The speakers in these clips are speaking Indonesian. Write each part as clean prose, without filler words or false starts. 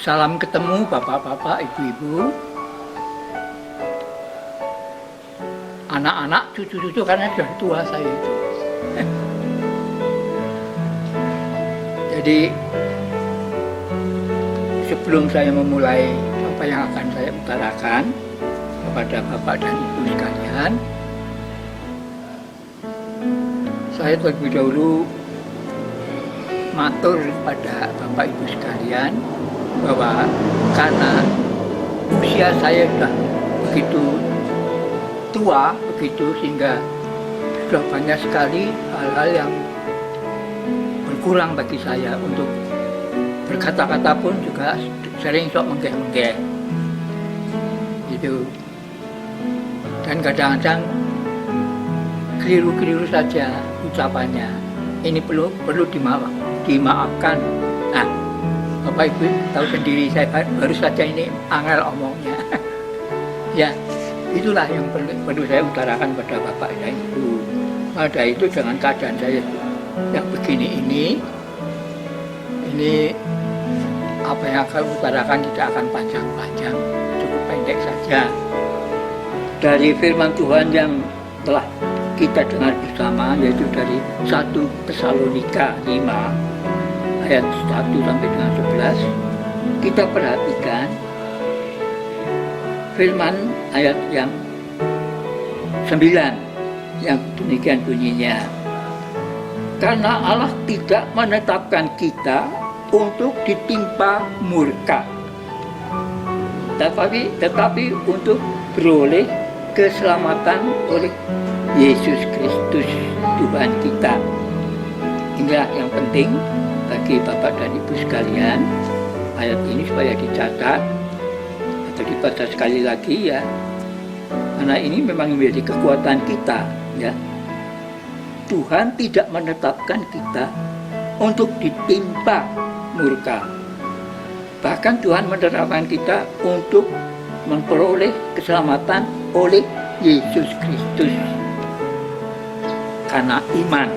Salam ketemu bapak-bapak, ibu-ibu, anak-anak, cucu-cucu, karena sudah tua saya itu. Jadi sebelum saya memulai apa yang akan saya utarakan kepada bapak dan ibu sekalian, saya terlebih dahulu matur kepada bapak ibu sekalian bahwa karena usia saya sudah begitu tua, begitu sehingga sudah banyak sekali hal-hal yang berkurang bagi saya untuk berkata-kata pun juga sering sok menggeh-menggeh gitu, dan kadang-kadang keliru-keliru saja ucapannya. Ini perlu dimaafkan. Nah, Bapak Ibu tahu sendiri, saya baru saja ini angel omongnya. Ya, itulah yang perlu saya utarakan pada Bapak dan Ibu. Pada itu dengan keadaan saya yang begini ini apa yang akan utarakan tidak akan panjang-panjang, cukup pendek saja. Dari firman Tuhan yang telah kita dengar bersama, yaitu dari 1 Tesalonika 5 ayat 1 sampai dengan 11, kita perhatikan firman ayat yang 9 yang demikian bunyinya. Karena Allah tidak menetapkan kita untuk ditimpa murka, tetapi untuk beroleh keselamatan oleh Yesus Kristus Tuhan kita. Inilah yang penting bagi Bapak dan Ibu sekalian, ayat ini supaya dicatat atau dibaca sekali lagi ya, karena ini memang menjadi kekuatan kita ya. Tuhan tidak menetapkan kita untuk ditimpa murka, bahkan Tuhan menetapkan kita untuk memperoleh keselamatan oleh Yesus Kristus. Karena iman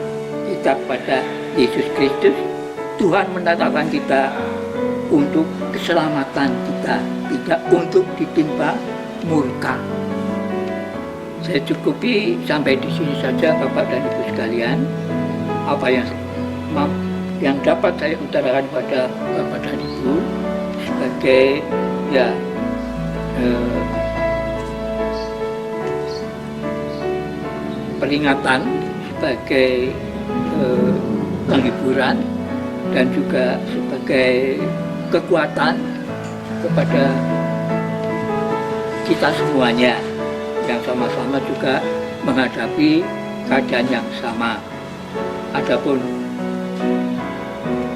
kita pada Yesus Kristus, Tuhan menetapkan kita untuk keselamatan kita, tidak untuk ditimpa murka. Saya cukupi sampai di sini saja Bapak dan Ibu sekalian. Apa yang dapat saya utarakan pada Bapak dan Ibu sebagai ya peringatan, sebagai penghiburan, dan juga sebagai kekuatan kepada kita semuanya yang sama-sama juga menghadapi keadaan yang sama. Adapun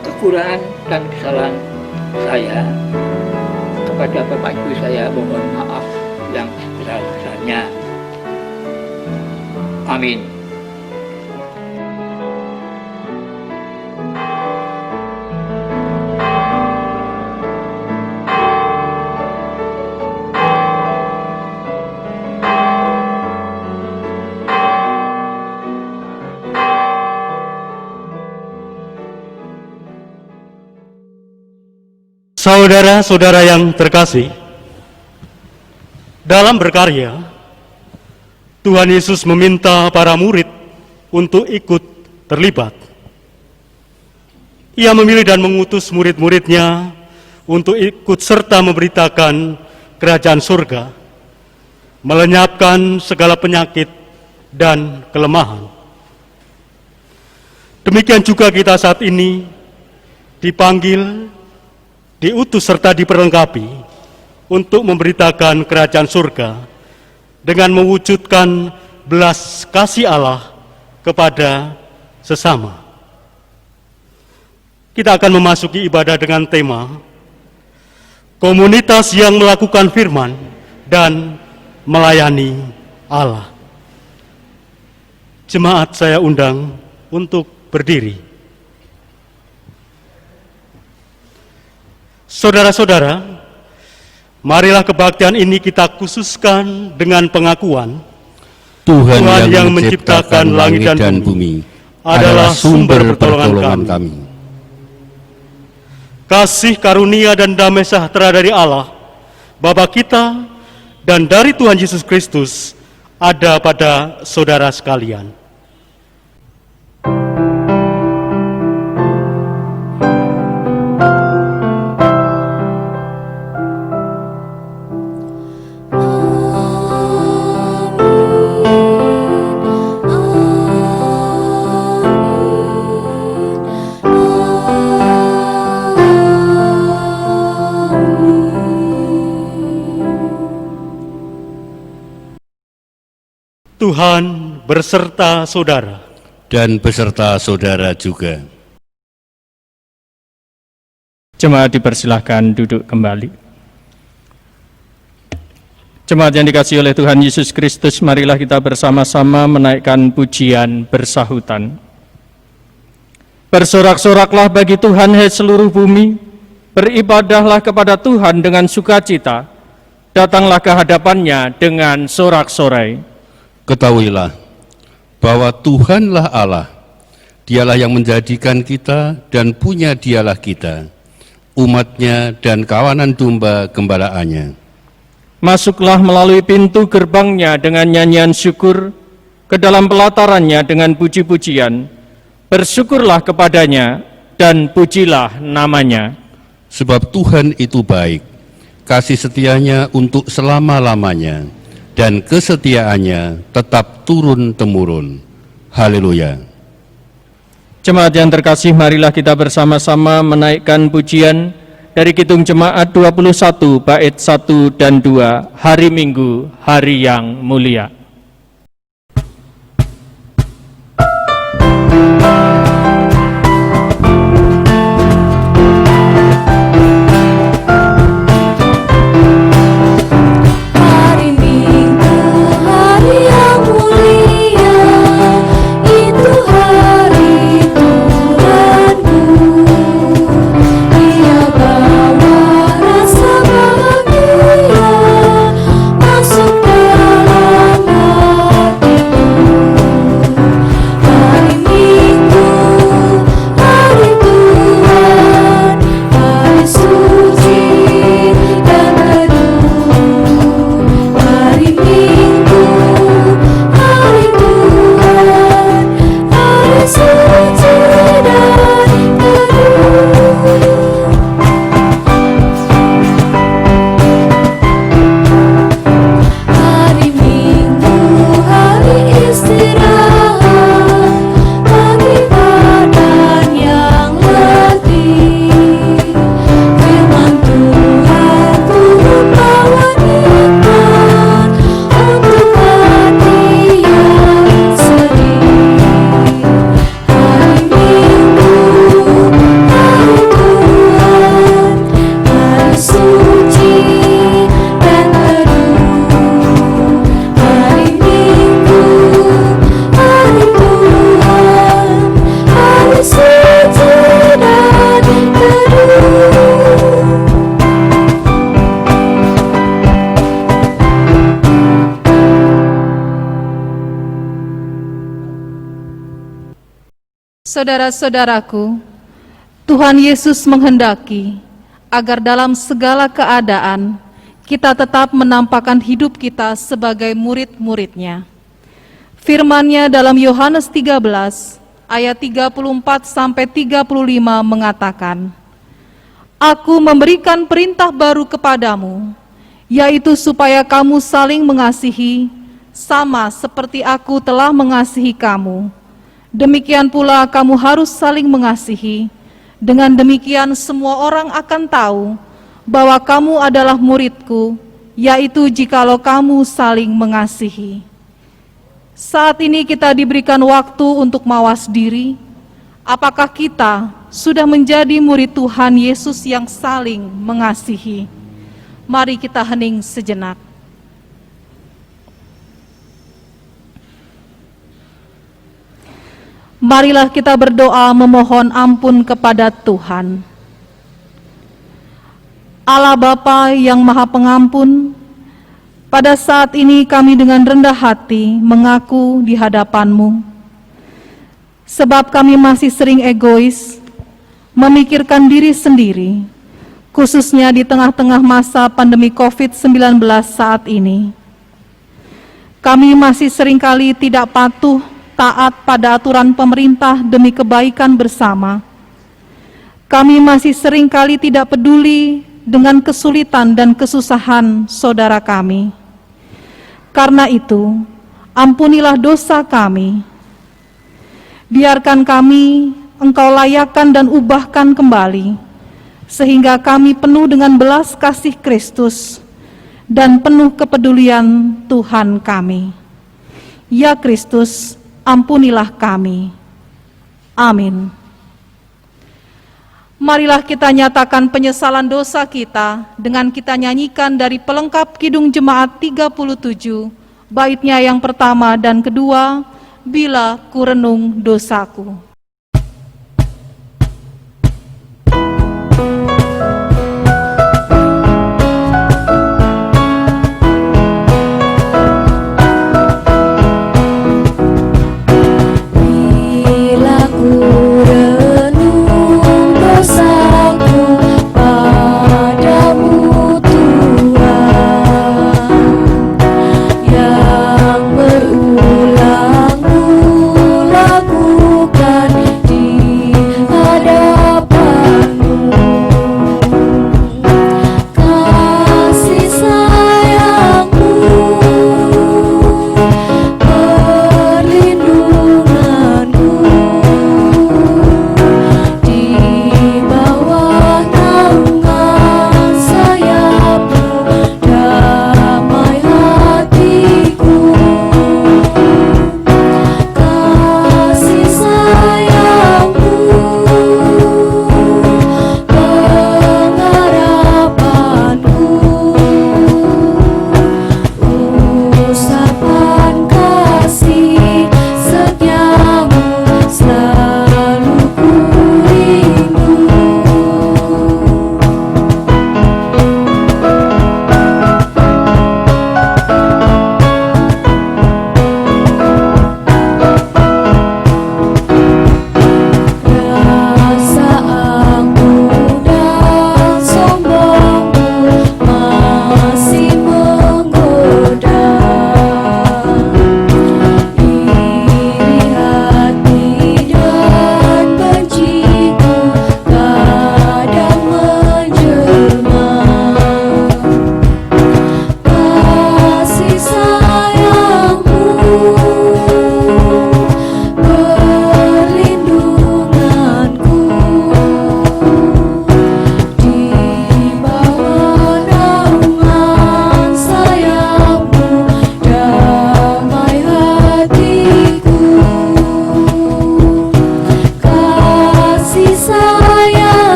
kekurangan dan kesalahan saya kepada Bapak Ibu, saya mohon maaf yang sebesar-besarnya. Amin. Saudara-saudara yang terkasih, dalam berkarya, Tuhan Yesus meminta para murid untuk ikut terlibat. Ia memilih dan mengutus murid-muridnya untuk ikut serta memberitakan kerajaan surga, melenyapkan segala penyakit dan kelemahan. Demikian juga kita saat ini dipanggil, diutus serta diperlengkapi untuk memberitakan kerajaan surga dengan mewujudkan belas kasih Allah kepada sesama. Kita akan memasuki ibadah dengan tema komunitas yang melakukan firman dan melayani Allah. Jemaat saya undang untuk berdiri. Saudara-saudara, marilah kebaktian ini kita khususkan dengan pengakuan Tuhan yang menciptakan langit dan bumi adalah sumber pertolongan kami. kasih karunia dan damai sejahtera dari Allah, Bapa kita, dan dari Tuhan Yesus Kristus ada pada saudara sekalian. Tuhan berserta saudara. Dan beserta saudara juga. Jemaat dipersilahkan duduk kembali. Jemaat yang dikasihi oleh Tuhan Yesus Kristus, marilah kita bersama-sama menaikkan pujian bersahutan. Bersorak-soraklah bagi Tuhan, hai seluruh bumi, beribadahlah kepada Tuhan dengan sukacita, datanglah ke hadapannya dengan sorak-sorai. Ketahuilah bahwa Tuhanlah Allah, Dialah yang menjadikan kita dan punya Dialah kita, umatnya dan kawanan domba gembalaannya. Masuklah melalui pintu gerbangnya dengan nyanyian syukur, ke dalam pelatarannya dengan puji-pujian. Bersyukurlah kepadanya dan pujilah namanya. Sebab Tuhan itu baik, kasih setianya untuk selama-lamanya, dan kesetiaannya tetap turun-temurun. Haleluya. Jemaat yang terkasih, marilah kita bersama-sama menaikkan pujian dari Kidung Jemaat 21 bait 1 dan 2, Hari Minggu, Hari yang Mulia. Saudara-saudaraku, Tuhan Yesus menghendaki agar dalam segala keadaan kita tetap menampakkan hidup kita sebagai murid-murid-Nya. Firman-Nya dalam Yohanes 13 ayat 34-35 mengatakan, Aku memberikan perintah baru kepadamu, yaitu supaya kamu saling mengasihi, sama seperti aku telah mengasihi kamu. Demikian pula kamu harus saling mengasihi. Dengan demikian semua orang akan tahu bahwa kamu adalah murid-Ku, yaitu jikalau kamu saling mengasihi. Saat ini kita diberikan waktu untuk mawas diri. Apakah kita sudah menjadi murid Tuhan Yesus yang saling mengasihi? Mari kita hening sejenak. Marilah kita berdoa memohon ampun kepada Tuhan. Allah Bapa yang Maha Pengampun, pada saat ini kami dengan rendah hati mengaku di hadapan-Mu, sebab kami masih sering egois, memikirkan diri sendiri, khususnya di tengah-tengah masa pandemi COVID-19 saat ini. Kami masih seringkali tidak patuh taat pada aturan pemerintah demi kebaikan bersama. Kami masih seringkali tidak peduli dengan kesulitan dan kesusahan saudara kami. Karena itu, ampunilah dosa kami. Biarkan kami Engkau layakkan dan ubahkan kembali, sehingga kami penuh dengan belas kasih Kristus dan penuh kepedulian Tuhan kami. Ya Kristus, ampunilah kami. Amin. Marilah kita nyatakan penyesalan dosa kita dengan kita nyanyikan dari pelengkap Kidung Jemaat 37, baitnya yang pertama dan kedua, Bila ku renung dosaku.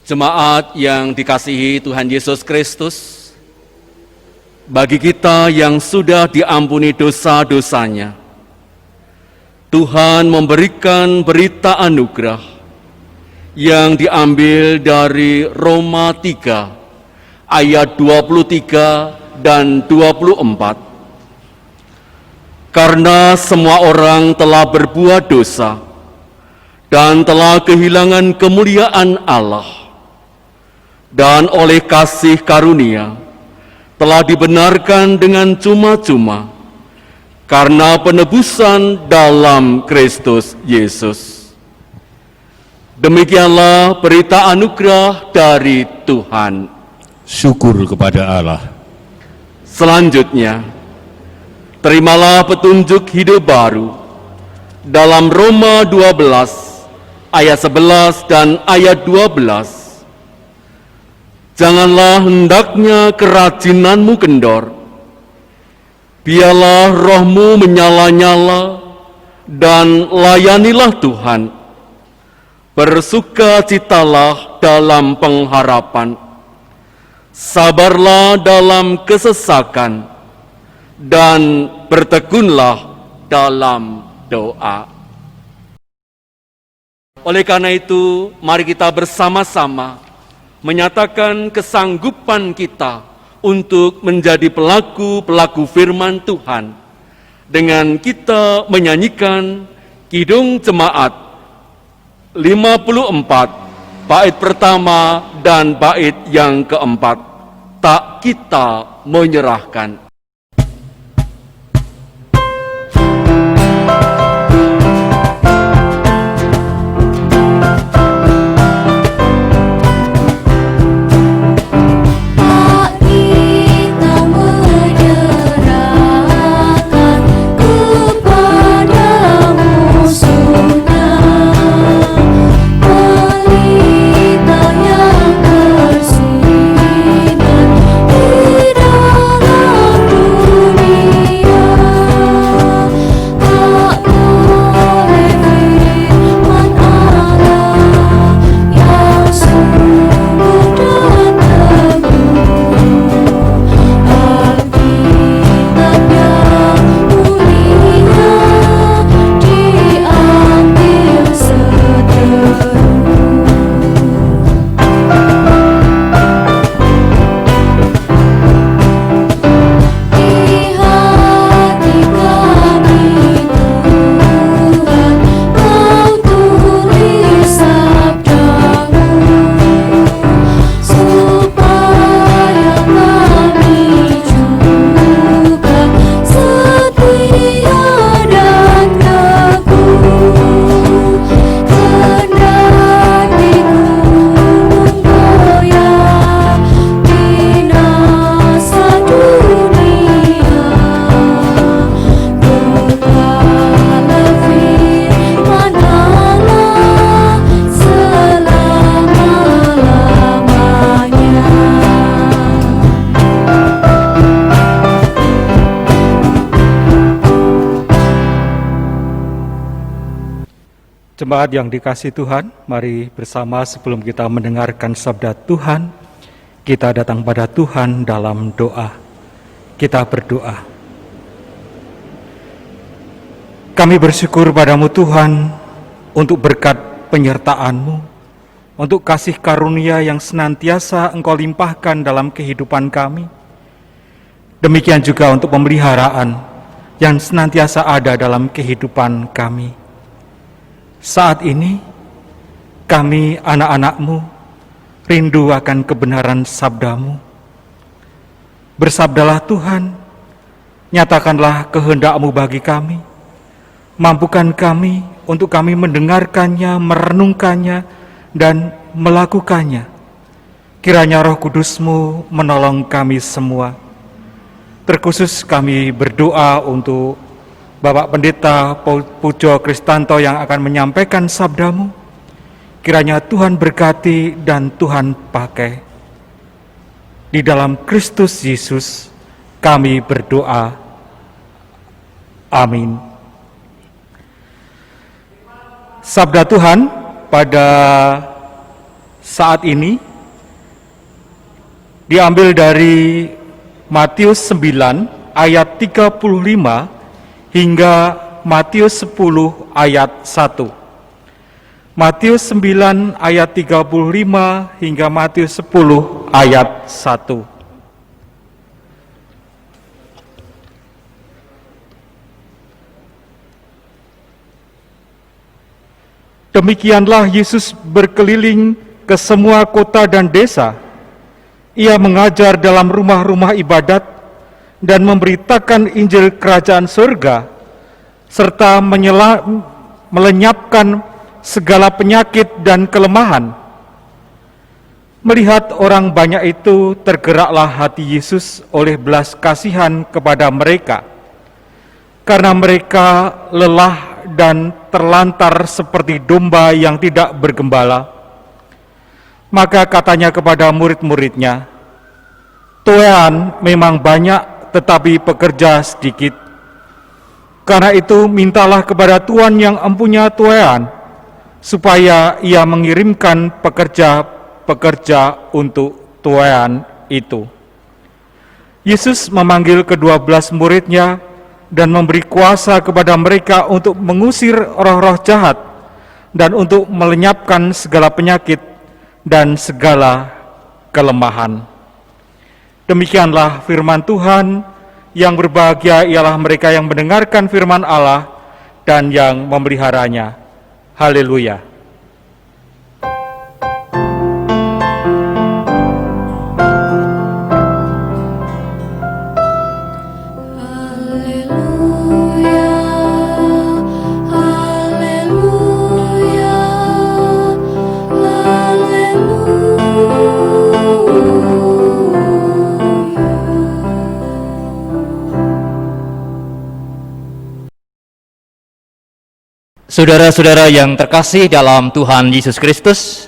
Jemaat yang dikasihi Tuhan Yesus Kristus, bagi kita yang sudah diampuni dosa-dosanya, Tuhan memberikan berita anugerah yang diambil dari Roma 3 ayat 23 dan 24. Karena semua orang telah berbuat dosa dan telah kehilangan kemuliaan Allah, dan oleh kasih karunia telah dibenarkan dengan cuma-cuma karena penebusan dalam Kristus Yesus. Demikianlah berita anugerah dari Tuhan. Syukur kepada Allah. Selanjutnya, terimalah petunjuk hidup baru dalam Roma 12 ayat 11 dan ayat 12. Janganlah hendaknya kerajinanmu kendor, biarlah rohmu menyala-nyala dan layanilah Tuhan. Bersukacitalah dalam pengharapan, sabarlah dalam kesesakan, dan bertekunlah dalam doa. Oleh karena itu, mari kita bersama-sama menyatakan kesanggupan kita untuk menjadi pelaku-pelaku firman Tuhan dengan kita menyanyikan Kidung Jemaat 54, bait pertama dan bait yang keempat, Tak Kita Menyerahkan. Jemaat yang dikasihi Tuhan, mari bersama sebelum kita mendengarkan sabda Tuhan, kita datang pada Tuhan dalam doa. Kita berdoa. Kami bersyukur padamu Tuhan untuk berkat penyertaan-Mu, untuk kasih karunia yang senantiasa Engkau limpahkan dalam kehidupan kami. Demikian juga untuk pemeliharaan yang senantiasa ada dalam kehidupan kami. Saat ini, kami anak-anak-Mu rindu akan kebenaran sabda-Mu. Bersabdalah Tuhan, nyatakanlah kehendak-Mu bagi kami. Mampukan kami untuk kami mendengarkannya, merenungkannya, dan melakukannya. Kiranya Roh Kudus-Mu menolong kami semua. Terkhusus kami berdoa untuk Bapak Pendeta Pujo Kristanto yang akan menyampaikan sabda-Mu. Kiranya Tuhan berkati dan Tuhan pakai. Di dalam Kristus Yesus kami berdoa. Amin. Sabda Tuhan pada saat ini diambil dari Matius 9 ayat 35 hingga Matius 10 ayat 1. Matius 9 ayat 35 hingga Matius 10 ayat 1. Demikianlah Yesus berkeliling ke semua kota dan desa. Ia mengajar dalam rumah-rumah ibadat dan memberitakan Injil Kerajaan Surga, serta melenyapkan segala penyakit dan kelemahan. Melihat orang banyak itu, tergeraklah hati Yesus oleh belas kasihan kepada mereka, karena mereka lelah dan terlantar seperti domba yang tidak bergembala. Maka katanya kepada murid-muridnya, "Tuhan memang banyak, tetapi pekerja sedikit. Karena itu mintalah kepada Tuhan yang empunya tuaian, supaya ia mengirimkan pekerja-pekerja untuk tuaian itu. Yesus memanggil ke-12 muridnya dan memberi kuasa kepada mereka untuk mengusir roh-roh jahat dan untuk melenyapkan segala penyakit dan segala kelemahan. Demikianlah firman Tuhan. Yang berbahagia ialah mereka yang mendengarkan firman Allah dan yang memeliharanya. Haleluya. Saudara-saudara yang terkasih dalam Tuhan Yesus Kristus,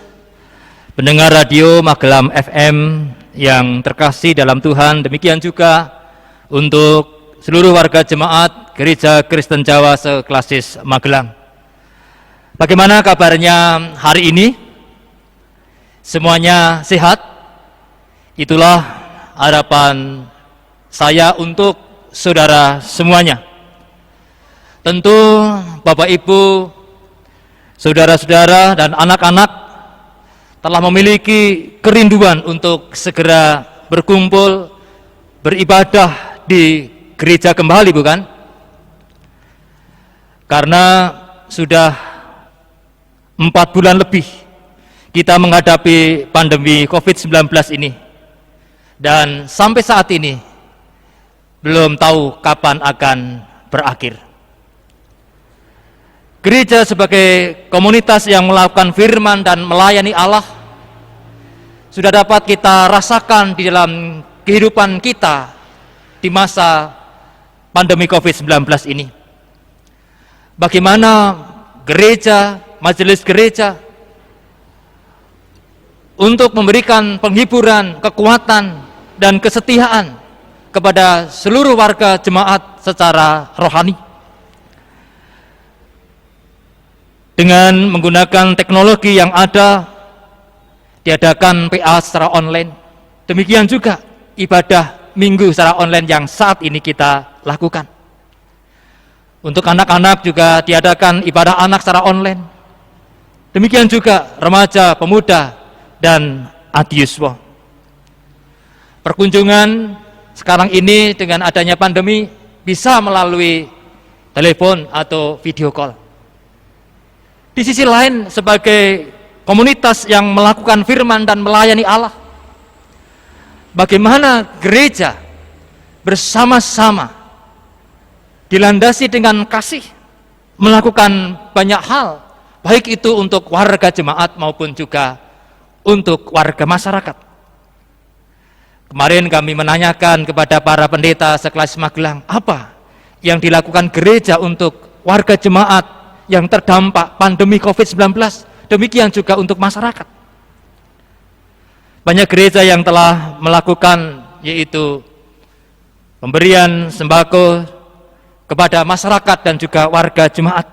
pendengar radio Magelang FM yang terkasih dalam Tuhan, demikian juga untuk seluruh warga jemaat Gereja Kristen Jawa Seklasis Magelang. Bagaimana kabarnya hari ini? Semuanya sehat? Itulah harapan saya untuk saudara semuanya. Tentu Bapak Ibu, saudara-saudara dan anak-anak telah memiliki kerinduan untuk segera berkumpul, beribadah di gereja kembali, bukan? Karena sudah 4 bulan lebih kita menghadapi pandemi COVID-19 ini. Dan sampai saat ini belum tahu kapan akan berakhir. Gereja sebagai komunitas yang melakukan firman dan melayani Allah sudah dapat kita rasakan di dalam kehidupan kita di masa pandemi COVID-19 ini. Bagaimana gereja, majelis gereja untuk memberikan penghiburan, kekuatan, dan kesetiaan kepada seluruh warga jemaat secara rohani. Dengan menggunakan teknologi yang ada, diadakan PA secara online. Demikian juga ibadah minggu secara online yang saat ini kita lakukan. Untuk anak-anak juga diadakan ibadah anak secara online. Demikian juga remaja, pemuda, dan adiuswa. Perkunjungan sekarang ini dengan adanya pandemi bisa melalui telepon atau video call. Di sisi lain, sebagai komunitas yang melakukan firman dan melayani Allah, bagaimana gereja bersama-sama dilandasi dengan kasih, melakukan banyak hal, baik itu untuk warga jemaat maupun juga untuk warga masyarakat. Kemarin kami menanyakan kepada para pendeta sekelas Magelang, apa yang dilakukan gereja untuk warga jemaat yang terdampak pandemi COVID-19, demikian juga untuk masyarakat. Banyak gereja yang telah melakukan yaitu pemberian sembako kepada masyarakat dan juga warga jemaat,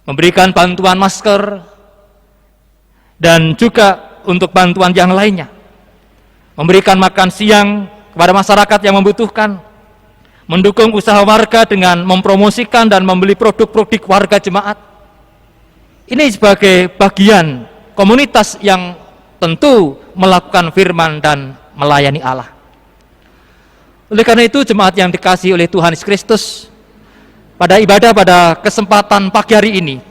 memberikan bantuan masker, dan juga untuk bantuan yang lainnya, memberikan makan siang kepada masyarakat yang membutuhkan, mendukung usaha warga dengan mempromosikan dan membeli produk-produk warga jemaat. Ini sebagai bagian komunitas yang tentu melakukan firman dan melayani Allah. Oleh karena itu, jemaat yang dikasihi oleh Tuhan Yesus Kristus, pada ibadah pada kesempatan pagi hari ini,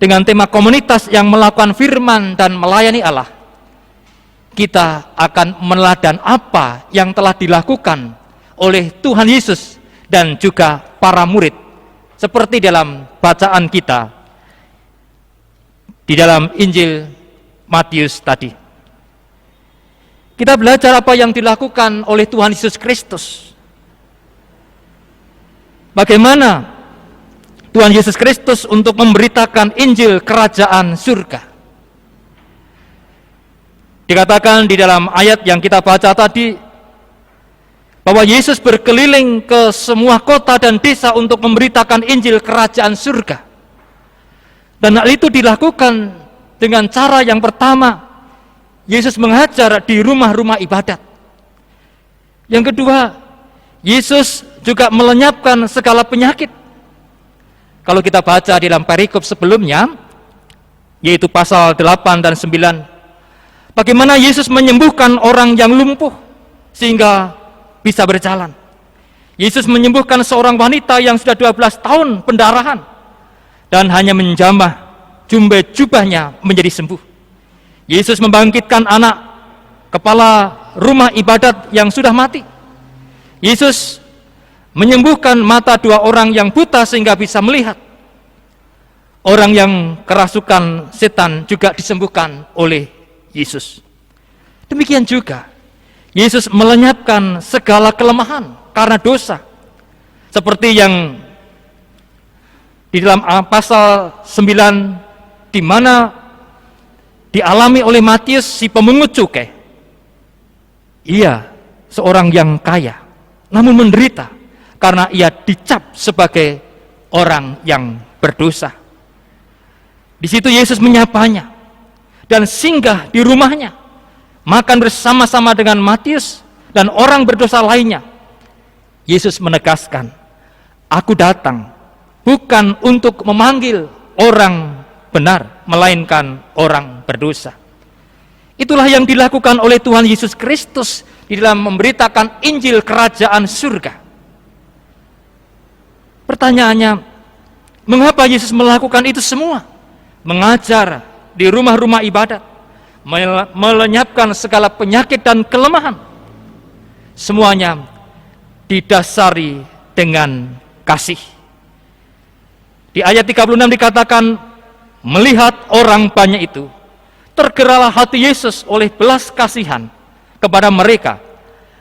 dengan tema komunitas yang melakukan firman dan melayani Allah, kita akan meneladani apa yang telah dilakukan oleh Tuhan Yesus dan juga para murid, seperti dalam bacaan kita di dalam Injil Matius tadi. Kita belajar apa yang dilakukan oleh Tuhan Yesus Kristus. Bagaimana Tuhan Yesus Kristus untuk memberitakan Injil Kerajaan Surga. Dikatakan di dalam ayat yang kita baca tadi, bahwa Yesus berkeliling ke semua kota dan desa untuk memberitakan Injil Kerajaan Surga. Dan hal itu dilakukan dengan cara yang pertama, Yesus mengajar di rumah-rumah ibadat. Yang kedua, Yesus juga melenyapkan segala penyakit. Kalau kita baca di dalam perikop sebelumnya, yaitu pasal 8 dan 9, bagaimana Yesus menyembuhkan orang yang lumpuh sehingga bisa berjalan. Yesus menyembuhkan seorang wanita yang sudah 12 tahun pendarahan dan hanya menjamah jubahnya menjadi sembuh. Yesus membangkitkan anak kepala rumah ibadat yang sudah mati. Yesus menyembuhkan mata 2 orang yang buta sehingga bisa melihat. Orang yang kerasukan setan juga disembuhkan oleh Yesus. Demikian juga Yesus melenyapkan segala kelemahan karena dosa. Seperti yang di dalam pasal 9 di mana dialami oleh Matius si pemungut cukai. Ia seorang yang kaya, namun menderita karena ia dicap sebagai orang yang berdosa. Di situ Yesus menyapanya dan singgah di rumahnya, makan bersama-sama dengan Matius dan orang berdosa lainnya. Yesus menegaskan, "Aku datang bukan untuk memanggil orang benar, melainkan orang berdosa." Itulah yang dilakukan oleh Tuhan Yesus Kristus di dalam memberitakan Injil Kerajaan Surga. Pertanyaannya, mengapa Yesus melakukan itu semua? Mengajar di rumah-rumah ibadat, melenyapkan segala penyakit dan kelemahan. Semuanya didasari dengan kasih. Di ayat 36 dikatakan, melihat orang banyak itu, tergeraklah hati Yesus oleh belas kasihan kepada mereka,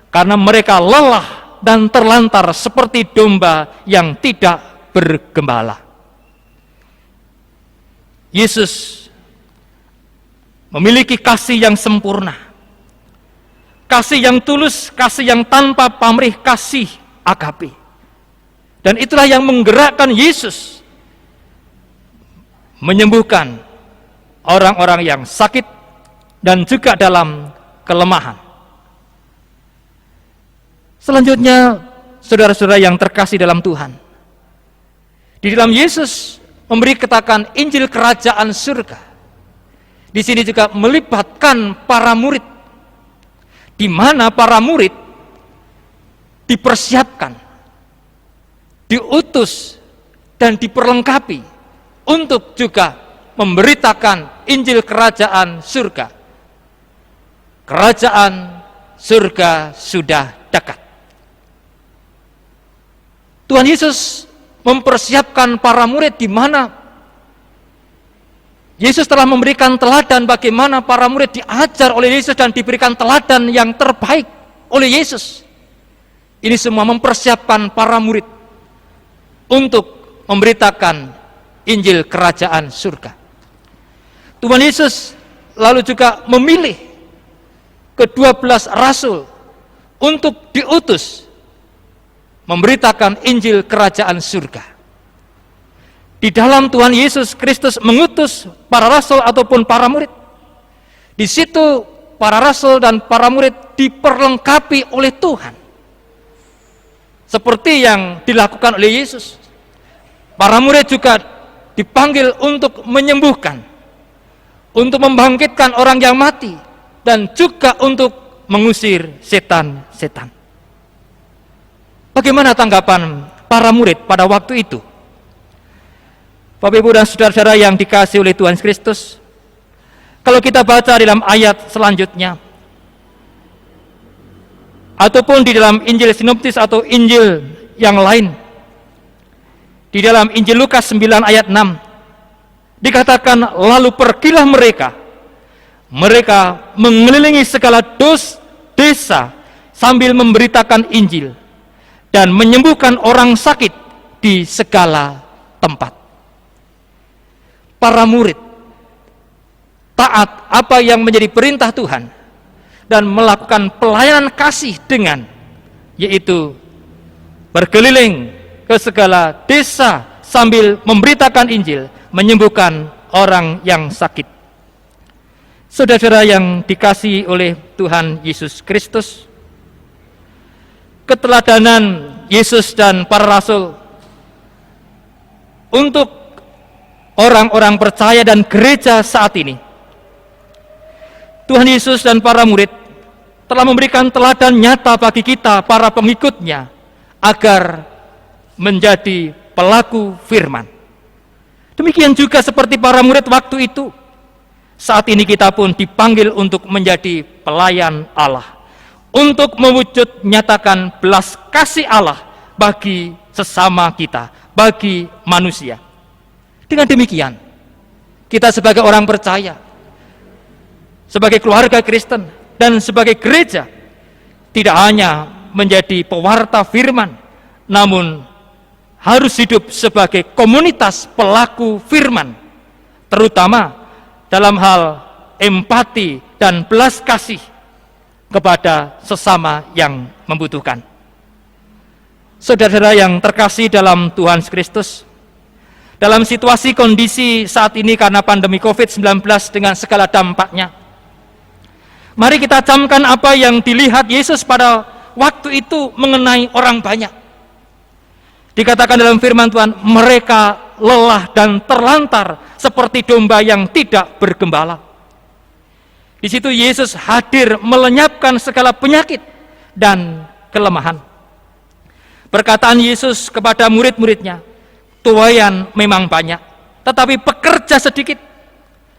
karena mereka lelah dan terlantar seperti domba yang tidak bergembala. Yesus memiliki kasih yang sempurna, kasih yang tulus, kasih yang tanpa pamrih, kasih agape. Dan itulah yang menggerakkan Yesus menyembuhkan orang-orang yang sakit dan juga dalam kelemahan. Selanjutnya, saudara-saudara yang terkasih dalam Tuhan, di dalam Yesus memberitakan Injil Kerajaan Surga, di sini juga melibatkan para murid, di mana para murid dipersiapkan, diutus dan diperlengkapi untuk juga memberitakan Injil Kerajaan Surga. Kerajaan Surga sudah dekat. Tuhan Yesus mempersiapkan para murid, di mana Yesus telah memberikan teladan bagaimana para murid diajar oleh Yesus dan diberikan teladan yang terbaik oleh Yesus. Ini semua mempersiapkan para murid untuk memberitakan Injil Kerajaan Surga. Tuhan Yesus lalu juga memilih ke-12 rasul untuk diutus memberitakan Injil Kerajaan Surga. Di dalam Tuhan Yesus Kristus mengutus para rasul ataupun para murid, di situ para rasul dan para murid diperlengkapi oleh Tuhan. Seperti yang dilakukan oleh Yesus. Para murid juga dipanggil untuk menyembuhkan, untuk membangkitkan orang yang mati, dan juga untuk mengusir setan-setan. Bagaimana tanggapan para murid pada waktu itu? Bapak, Ibu, dan saudara-saudara yang dikasihi oleh Tuhan Kristus, kalau kita baca di dalam ayat selanjutnya, ataupun di dalam Injil Sinoptis atau Injil yang lain, di dalam Injil Lukas 9 ayat 6, dikatakan, lalu pergilah mereka mengelilingi segala desa sambil memberitakan Injil dan menyembuhkan orang sakit di segala tempat. Para murid taat apa yang menjadi perintah Tuhan dan melakukan pelayanan kasih dengan, yaitu berkeliling ke segala desa sambil memberitakan Injil, menyembuhkan orang yang sakit. Saudara-saudara yang dikasihi oleh Tuhan Yesus Kristus, keteladanan Yesus dan para rasul untuk orang-orang percaya dan gereja saat ini. Tuhan Yesus dan para murid telah memberikan teladan nyata bagi kita, para pengikutnya, agar menjadi pelaku firman. Demikian juga seperti para murid waktu itu. Saat ini kita pun dipanggil untuk menjadi pelayan Allah, untuk mewujud nyatakan belas kasih Allah bagi sesama kita, bagi manusia. Dengan demikian, kita sebagai orang percaya, sebagai keluarga Kristen, dan sebagai gereja, tidak hanya menjadi pewarta firman, namun harus hidup sebagai komunitas pelaku firman, terutama dalam hal empati dan belas kasih kepada sesama yang membutuhkan. Saudara-saudara yang terkasih dalam Tuhan Kristus, dalam situasi kondisi saat ini karena pandemi COVID-19 dengan segala dampaknya, mari kita camkan apa yang dilihat Yesus pada waktu itu mengenai orang banyak. Dikatakan dalam firman Tuhan, mereka lelah dan terlantar seperti domba yang tidak bergembala. Di situ Yesus hadir melenyapkan segala penyakit dan kelemahan. Perkataan Yesus kepada murid-muridnya, tuaian memang banyak, tetapi pekerja sedikit.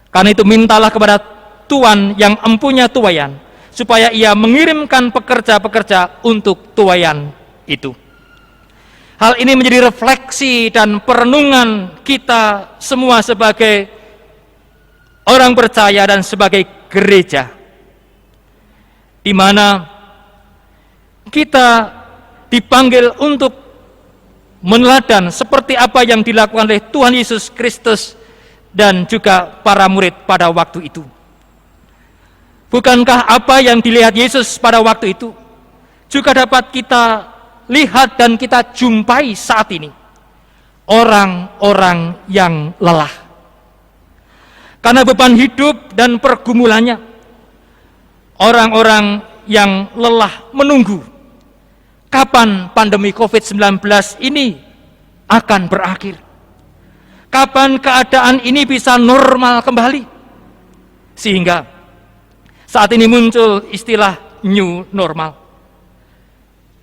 Karena itu mintalah kepada Tuhan yang empunya tuaian, supaya ia mengirimkan pekerja-pekerja untuk tuaian itu. Hal ini menjadi refleksi dan perenungan kita semua sebagai orang percaya dan sebagai gereja, di mana kita dipanggil untuk meneladan seperti apa yang dilakukan oleh Tuhan Yesus Kristus dan juga para murid pada waktu itu. Bukankah apa yang dilihat Yesus pada waktu itu juga dapat kita lihat dan kita jumpai saat ini? Orang-orang yang lelah karena beban hidup dan pergumulannya, orang-orang yang lelah menunggu kapan pandemi COVID-19 ini akan berakhir, kapan keadaan ini bisa normal kembali, sehingga saat ini muncul istilah new normal,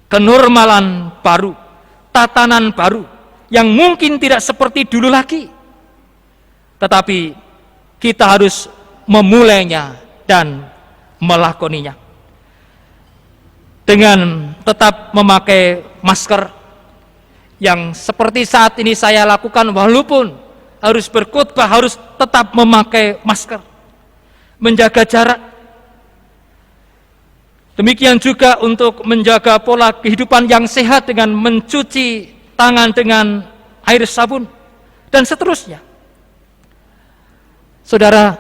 kenormalan baru, tatanan baru yang mungkin tidak seperti dulu lagi, tetapi kita harus memulainya dan melakoninya dengan tetap memakai masker yang seperti saat ini saya lakukan, walaupun harus berkhotbah harus tetap memakai masker, menjaga jarak. Demikian juga untuk menjaga pola kehidupan yang sehat dengan mencuci tangan dengan air sabun dan seterusnya. Saudara,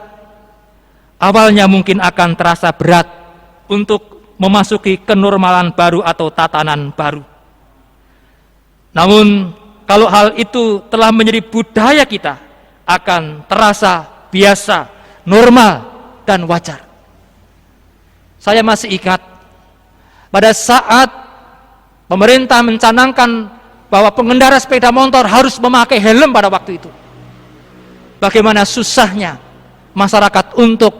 awalnya mungkin akan terasa berat untuk memasuki kenormalan baru atau tatanan baru. Namun, kalau hal itu telah menjadi budaya kita, akan terasa biasa, normal, dan wajar. Saya masih ingat, pada saat pemerintah mencanangkan bahwa pengendara sepeda motor harus memakai helm pada waktu itu, bagaimana susahnya masyarakat untuk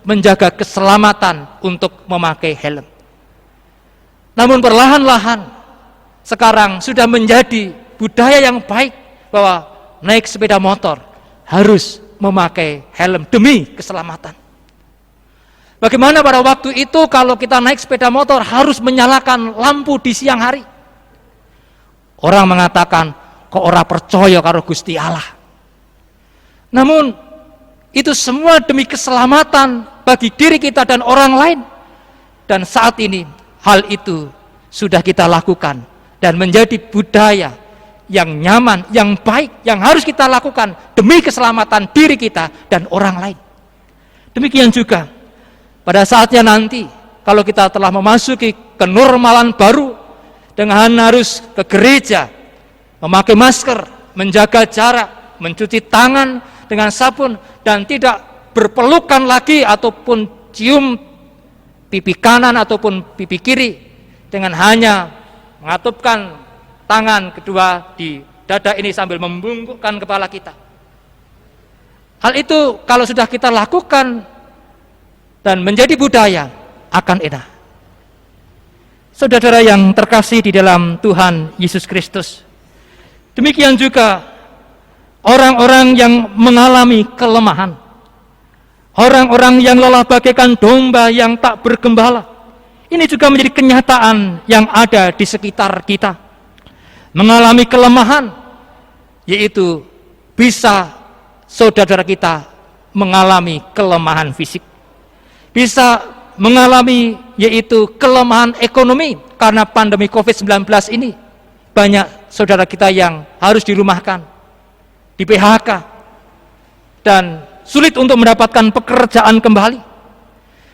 menjaga keselamatan untuk memakai helm. Namun perlahan-lahan sekarang sudah menjadi budaya yang baik bahwa naik sepeda motor harus memakai helm demi keselamatan. Bagaimana pada waktu itu kalau kita naik sepeda motor harus menyalakan lampu di siang hari? Orang mengatakan, kok ora percaya karo Gusti Allah. Namun itu semua demi keselamatan bagi diri kita dan orang lain. Dan saat ini hal itu sudah kita lakukan dan menjadi budaya yang nyaman, yang baik, yang harus kita lakukan demi keselamatan diri kita dan orang lain. Demikian juga pada saatnya nanti kalau kita telah memasuki kenormalan baru dengan harus ke gereja, memakai masker, menjaga jarak, mencuci tangan dengan sabun, dan tidak berpelukan lagi ataupun cium pipi kanan ataupun pipi kiri dengan hanya mengatupkan tangan kedua di dada ini sambil membungkukkan kepala kita. Hal itu kalau sudah kita lakukan dan menjadi budaya akan enak. Saudara yang terkasih di dalam Tuhan Yesus Kristus, demikian juga orang-orang yang mengalami kelemahan, orang-orang yang lelah bagaikan domba yang tak bergembala, ini juga menjadi kenyataan yang ada di sekitar kita. Mengalami kelemahan, yaitu bisa saudara kita mengalami kelemahan fisik, bisa mengalami yaitu kelemahan ekonomi karena pandemi COVID-19 ini. Banyak saudara kita yang harus dirumahkan, di PHK, dan sulit untuk mendapatkan pekerjaan kembali.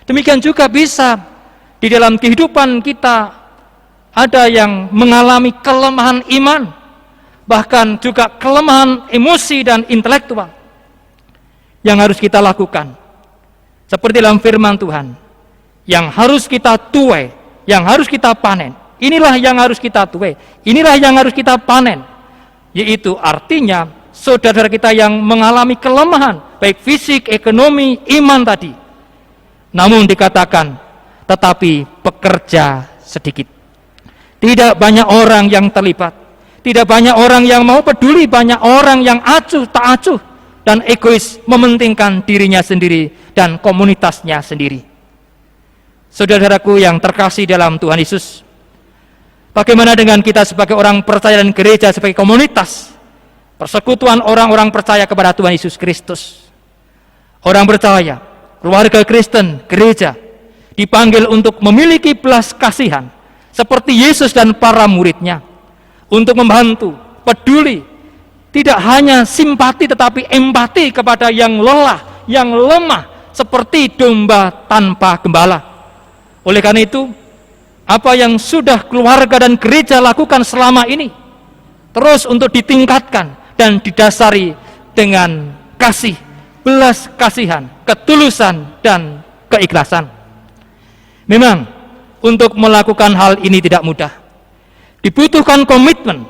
Demikian juga bisa di dalam kehidupan kita ada yang mengalami kelemahan iman, bahkan juga kelemahan emosi dan intelektual. Yang harus kita lakukan seperti dalam firman Tuhan, yang harus kita tuai, yang harus kita panen. Inilah yang harus kita tuai, inilah yang harus kita panen. Yaitu artinya saudara kita yang mengalami kelemahan baik fisik, ekonomi, iman tadi, namun dikatakan tetapi pekerja sedikit. Tidak banyak orang yang terlibat, tidak banyak orang yang mau peduli, banyak orang yang acuh tak acuh dan egois, mementingkan dirinya sendiri dan komunitasnya sendiri. Saudara-saudaraku yang terkasih dalam Tuhan Yesus, bagaimana dengan kita sebagai orang percaya dan gereja sebagai komunitas, persekutuan orang-orang percaya kepada Tuhan Yesus Kristus? Orang percaya, keluarga Kristen, gereja, dipanggil untuk memiliki belas kasihan seperti Yesus dan para muridnya, untuk membantu, peduli, tidak hanya simpati tetapi empati kepada yang lelah, yang lemah, seperti domba tanpa gembala. Oleh karena itu, apa yang sudah keluarga dan gereja lakukan selama ini terus untuk ditingkatkan dan didasari dengan kasih, belas kasihan, ketulusan, dan keikhlasan. Memang untuk melakukan hal ini tidak mudah. Dibutuhkan komitmen,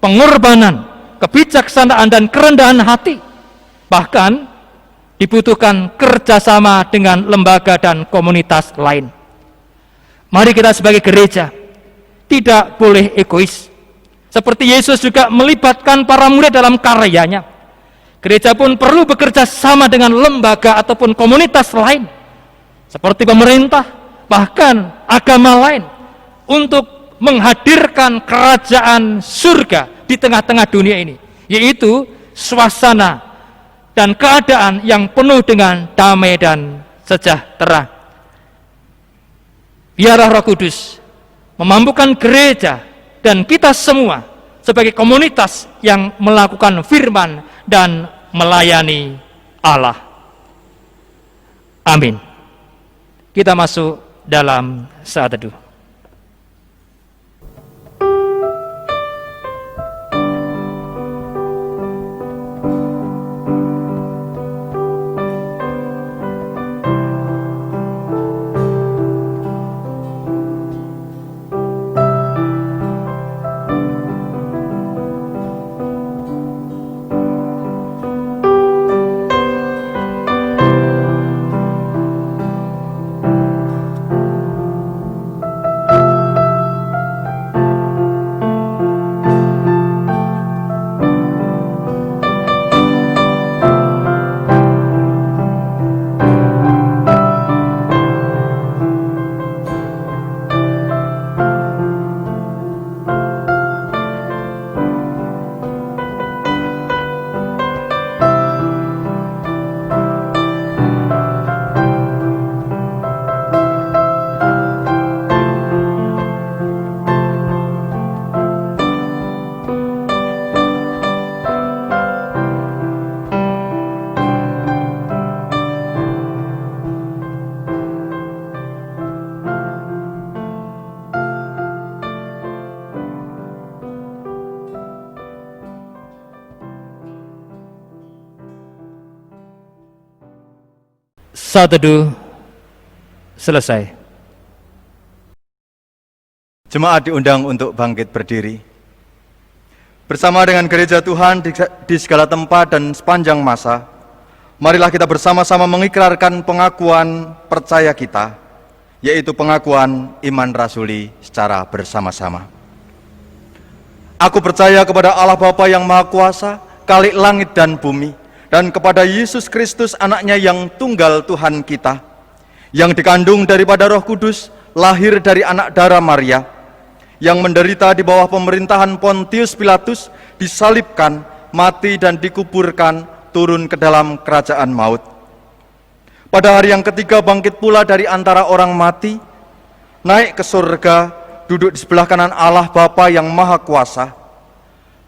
pengorbanan, kebijaksanaan, dan kerendahan hati. Bahkan dibutuhkan kerjasama dengan lembaga dan komunitas lain. Mari kita sebagai gereja tidak boleh egois. Seperti Yesus juga melibatkan para murid dalam karyanya, gereja pun perlu bekerja sama dengan lembaga ataupun komunitas lain, seperti pemerintah, bahkan agama lain, untuk menghadirkan kerajaan surga di tengah-tengah dunia ini, yaitu suasana dan keadaan yang penuh dengan damai dan sejahtera. Biarlah Roh Kudus memampukan gereja dan kita semua sebagai komunitas yang melakukan firman dan melayani Allah. Amin. Kita masuk dalam saat teduh. Saat teduh selesai. Jemaat diundang untuk bangkit berdiri. Bersama dengan gereja Tuhan di segala tempat dan sepanjang masa, marilah kita bersama-sama mengikrarkan pengakuan percaya kita, yaitu pengakuan iman rasuli secara bersama-sama. Aku percaya kepada Allah Bapa yang Maha Kuasa, Khalik langit dan bumi, dan kepada Yesus Kristus anaknya yang tunggal Tuhan kita, yang dikandung daripada Roh Kudus, lahir dari anak darah Maria, yang menderita di bawah pemerintahan Pontius Pilatus, disalibkan, mati dan dikuburkan, turun ke dalam kerajaan maut. Pada hari yang ketiga bangkit pula dari antara orang mati, naik ke surga, duduk di sebelah kanan Allah Bapa yang Maha Kuasa,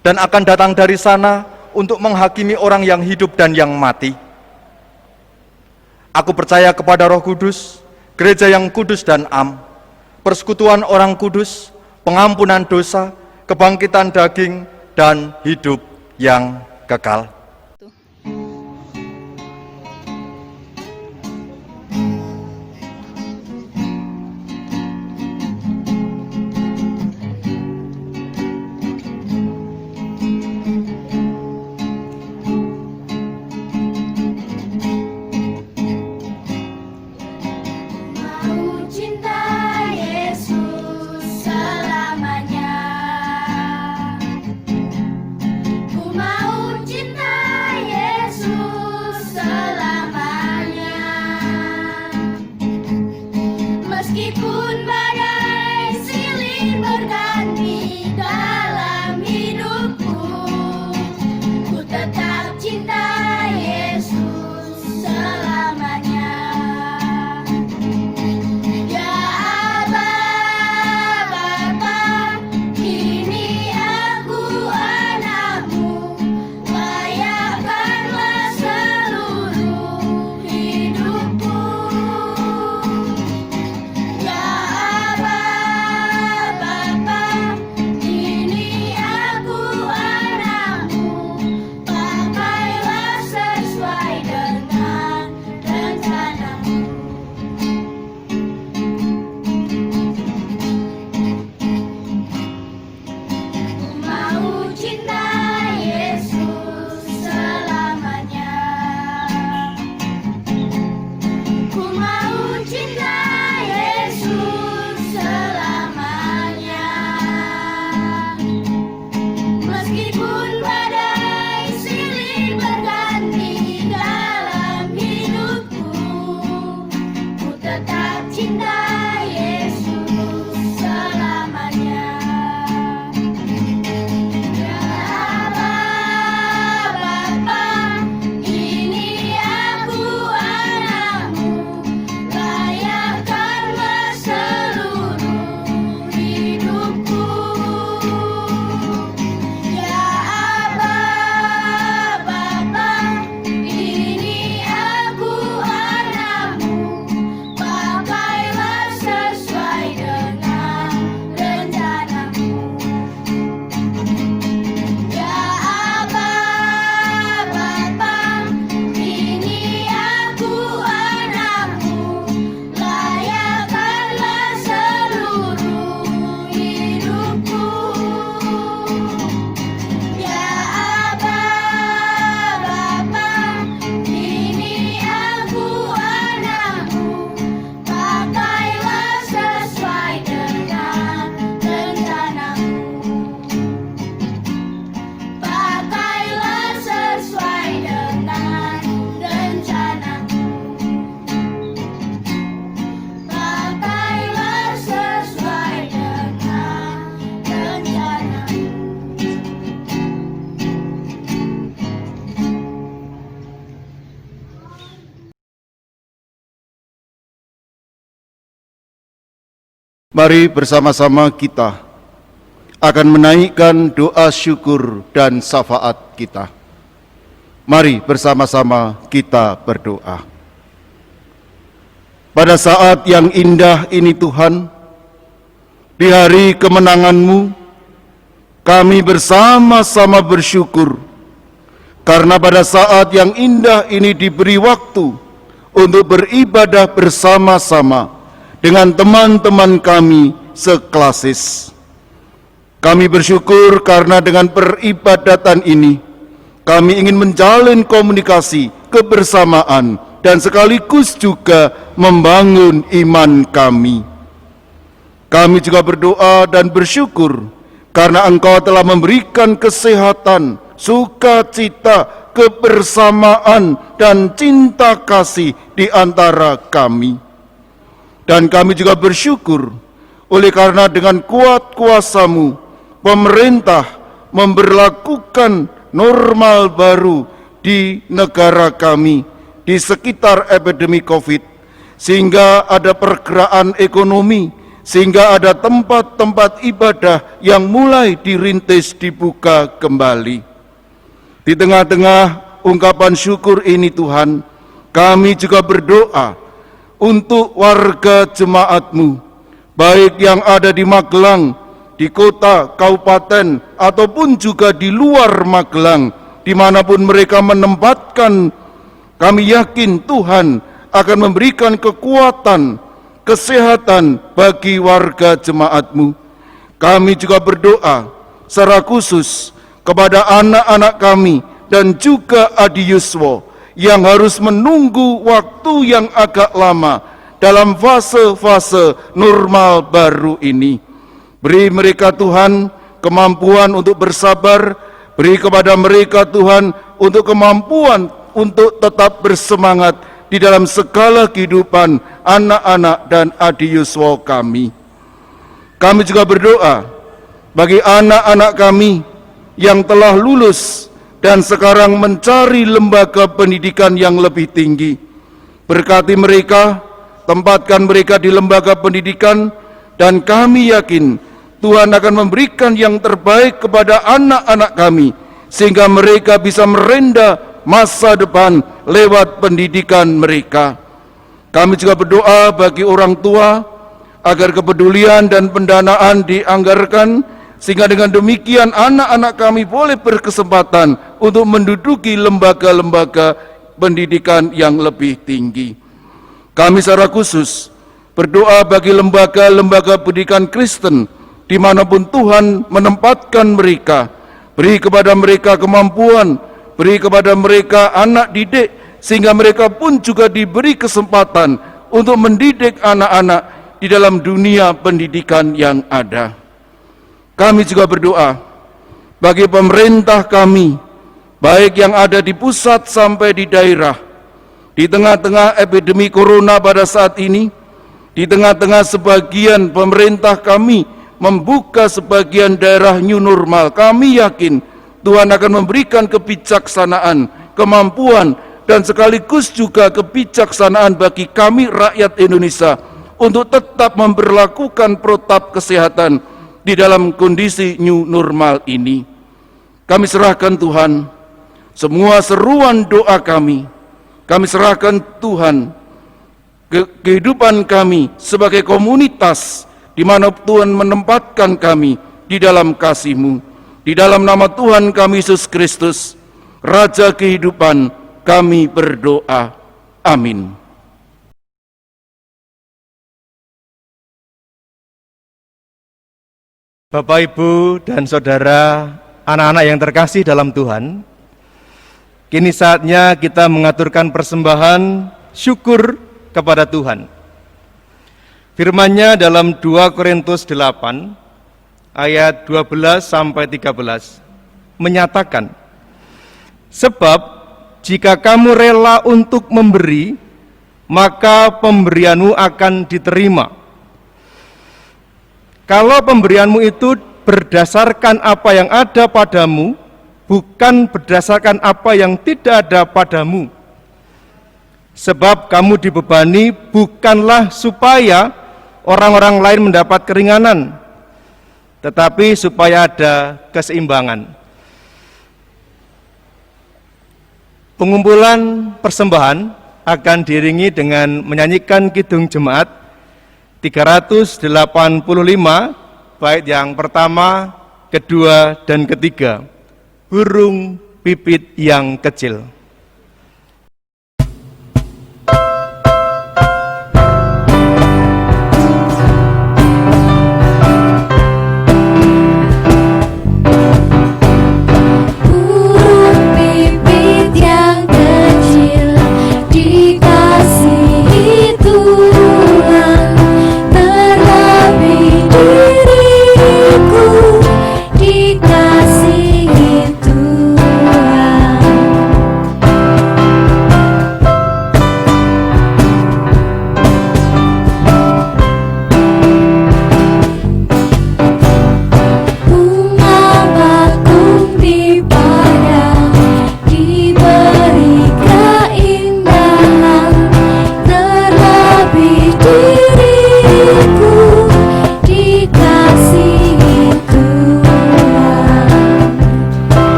dan akan datang dari sana untuk menghakimi orang yang hidup dan yang mati. Aku percaya kepada Roh Kudus, gereja yang kudus dan am, persekutuan orang kudus, pengampunan dosa, kebangkitan daging, dan hidup yang kekal. Mari bersama-sama kita akan menaikkan doa syukur dan syafaat kita. Mari bersama-sama kita berdoa. Pada saat yang indah ini Tuhan, di hari kemenangan-Mu, kami bersama-sama bersyukur, karena pada saat yang indah ini diberi waktu untuk beribadah bersama-sama dengan teman-teman kami seklasis. Kami bersyukur karena dengan peribadatan ini, kami ingin menjalin komunikasi, kebersamaan, dan sekaligus juga membangun iman kami. Kami juga berdoa dan bersyukur karena Engkau telah memberikan kesehatan, sukacita, kebersamaan, dan cinta kasih di antara kami. Dan kami juga bersyukur oleh karena dengan kuat kuasa-Mu, pemerintah memberlakukan normal baru di negara kami, di sekitar epidemi COVID, sehingga ada pergerakan ekonomi, sehingga ada tempat-tempat ibadah yang mulai dirintis dibuka kembali. Di tengah-tengah ungkapan syukur ini Tuhan, kami juga berdoa untuk warga jemaat-Mu, baik yang ada di Magelang, di kota, kabupaten, ataupun juga di luar Magelang, dimanapun mereka menempatkan. Kami yakin Tuhan akan memberikan kekuatan, kesehatan bagi warga jemaat-Mu. Kami juga berdoa secara khusus kepada anak-anak kami dan juga Adi Yuswo yang harus menunggu waktu yang agak lama dalam fase-fase normal baru ini. Beri mereka Tuhan kemampuan untuk bersabar, beri kepada mereka Tuhan untuk kemampuan untuk tetap bersemangat di dalam segala kehidupan anak-anak dan Adi Yuswo kami. Kami juga berdoa bagi anak-anak kami yang telah lulus dan sekarang mencari lembaga pendidikan yang lebih tinggi. Berkati mereka, tempatkan mereka di lembaga pendidikan, dan kami yakin Tuhan akan memberikan yang terbaik kepada anak-anak kami, sehingga mereka bisa merenda masa depan lewat pendidikan mereka. Kami juga berdoa bagi orang tua, agar kepedulian dan pendanaan dianggarkan, sehingga dengan demikian anak-anak kami boleh berkesempatan untuk menduduki lembaga-lembaga pendidikan yang lebih tinggi. Kami secara khusus berdoa bagi lembaga-lembaga pendidikan Kristen dimanapun Tuhan menempatkan mereka. Beri kepada mereka kemampuan, beri kepada mereka anak didik, sehingga mereka pun juga diberi kesempatan untuk mendidik anak-anak di dalam dunia pendidikan yang ada. Kami juga berdoa bagi pemerintah kami, baik yang ada di pusat sampai di daerah, di tengah-tengah epidemi corona pada saat ini, di tengah-tengah sebagian pemerintah kami membuka sebagian daerah new normal. Kami yakin Tuhan akan memberikan kebijaksanaan, kemampuan, dan sekaligus juga kebijaksanaan bagi kami rakyat Indonesia untuk tetap memberlakukan protap kesehatan di dalam kondisi new normal ini. Kami serahkan Tuhan semua seruan doa kami. Kami serahkan Tuhan kehidupan kami sebagai komunitas di mana Tuhan menempatkan kami di dalam kasih-Mu. Di dalam nama Tuhan kami Yesus Kristus, Raja kehidupan, kami berdoa. Amin. Bapak, Ibu, dan Saudara, anak-anak yang terkasih dalam Tuhan, kini saatnya kita mengaturkan persembahan syukur kepada Tuhan. Firman-Nya dalam 2 Korintus 8 ayat 12 sampai 13 menyatakan, sebab jika kamu rela untuk memberi, maka pemberianmu akan diterima. Kalau pemberianmu itu berdasarkan apa yang ada padamu, bukan berdasarkan apa yang tidak ada padamu. Sebab kamu dibebani bukanlah supaya orang-orang lain mendapat keringanan, tetapi supaya ada keseimbangan. Pengumpulan persembahan akan diiringi dengan menyanyikan kidung jemaat 385, bait yang pertama, kedua, dan ketiga. Burung pipit yang kecil.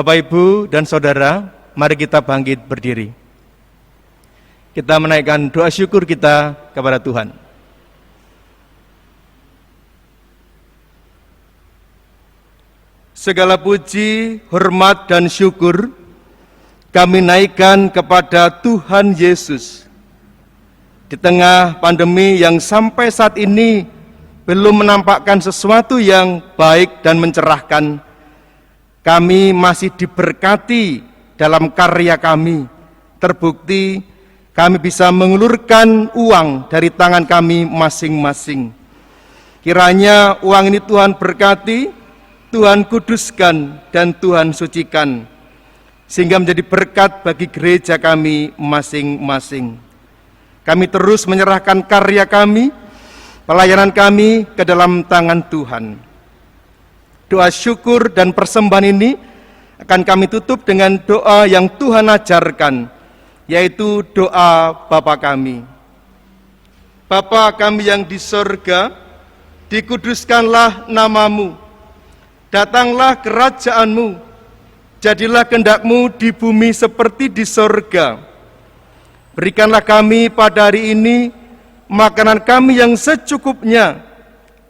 Bapak, Ibu, dan Saudara, mari kita bangkit berdiri. Kita menaikkan doa syukur kita kepada Tuhan. Segala puji, hormat, dan syukur kami naikkan kepada Tuhan Yesus. Di tengah pandemi yang sampai saat ini belum menampakkan sesuatu yang baik dan mencerahkan, kami masih diberkati dalam karya kami. Terbukti kami bisa mengulurkan uang dari tangan kami masing-masing. Kiranya uang ini Tuhan berkati, Tuhan kuduskan, dan Tuhan sucikan, sehingga menjadi berkat bagi gereja kami masing-masing. Kami terus menyerahkan karya kami, pelayanan kami ke dalam tangan Tuhan. Doa syukur dan persembahan ini akan kami tutup dengan doa yang Tuhan ajarkan, yaitu doa Bapa kami. Bapa kami yang di sorga, dikuduskanlah namamu, datanglah kerajaanmu, jadilah kehendak-Mu di bumi seperti di sorga. Berikanlah kami pada hari ini makanan kami yang secukupnya,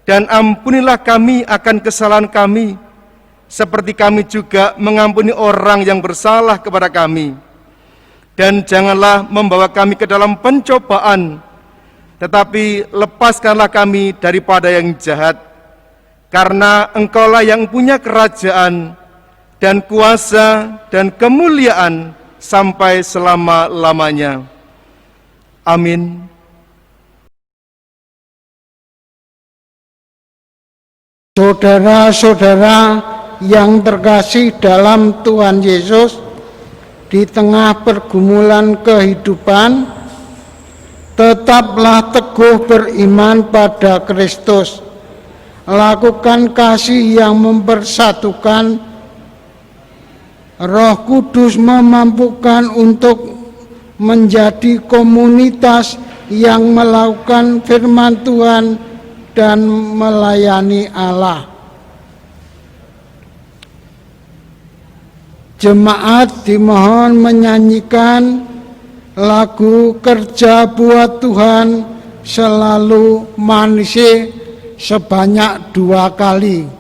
dan ampunilah kami akan kesalahan kami, seperti kami juga mengampuni orang yang bersalah kepada kami. Dan janganlah membawa kami ke dalam pencobaan, tetapi lepaskanlah kami daripada yang jahat, karena Engkaulah yang punya kerajaan, dan kuasa, dan kemuliaan sampai selama-lamanya. Amin. Saudara-saudara yang terkasih dalam Tuhan Yesus, di tengah pergumulan kehidupan, tetaplah teguh beriman pada Kristus. Lakukan kasih yang mempersatukan. Roh Kudus memampukan untuk menjadi komunitas yang melakukan firman Tuhan dan melayani Allah. Jemaat dimohon menyanyikan lagu Kerja Buat Tuhan Selalu Manise sebanyak 2 kali.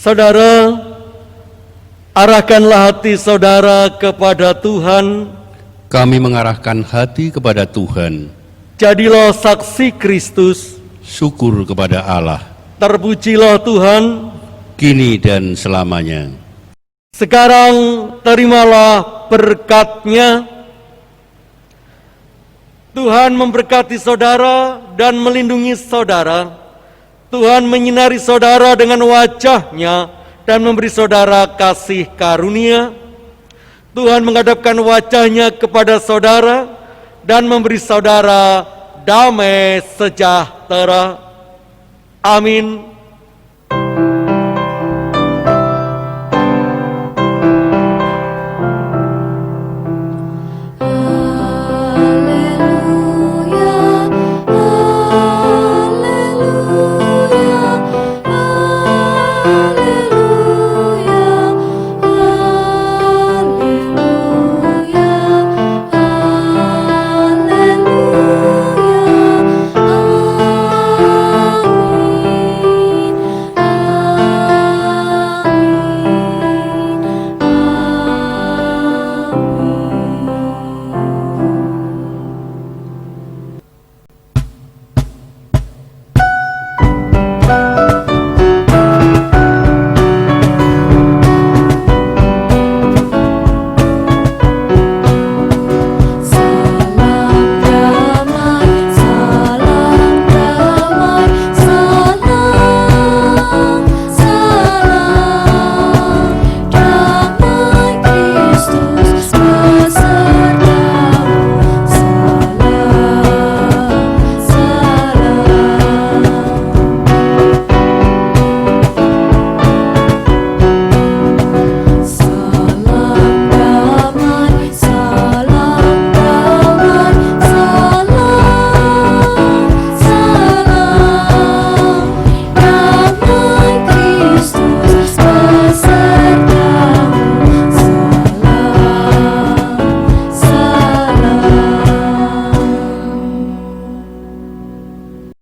Saudara, arahkanlah hati saudara kepada Tuhan. Kami mengarahkan hati kepada Tuhan. Jadilah saksi Kristus. Syukur kepada Allah. Terpujilah Tuhan, kini dan selamanya. Sekarang terimalah berkat-Nya. Tuhan memberkati saudara dan melindungi saudara. Tuhan menyinari saudara dengan wajah-Nya dan memberi saudara kasih karunia. Tuhan menghadapkan wajahnya kepada saudara dan memberi saudara damai sejahtera. Amin.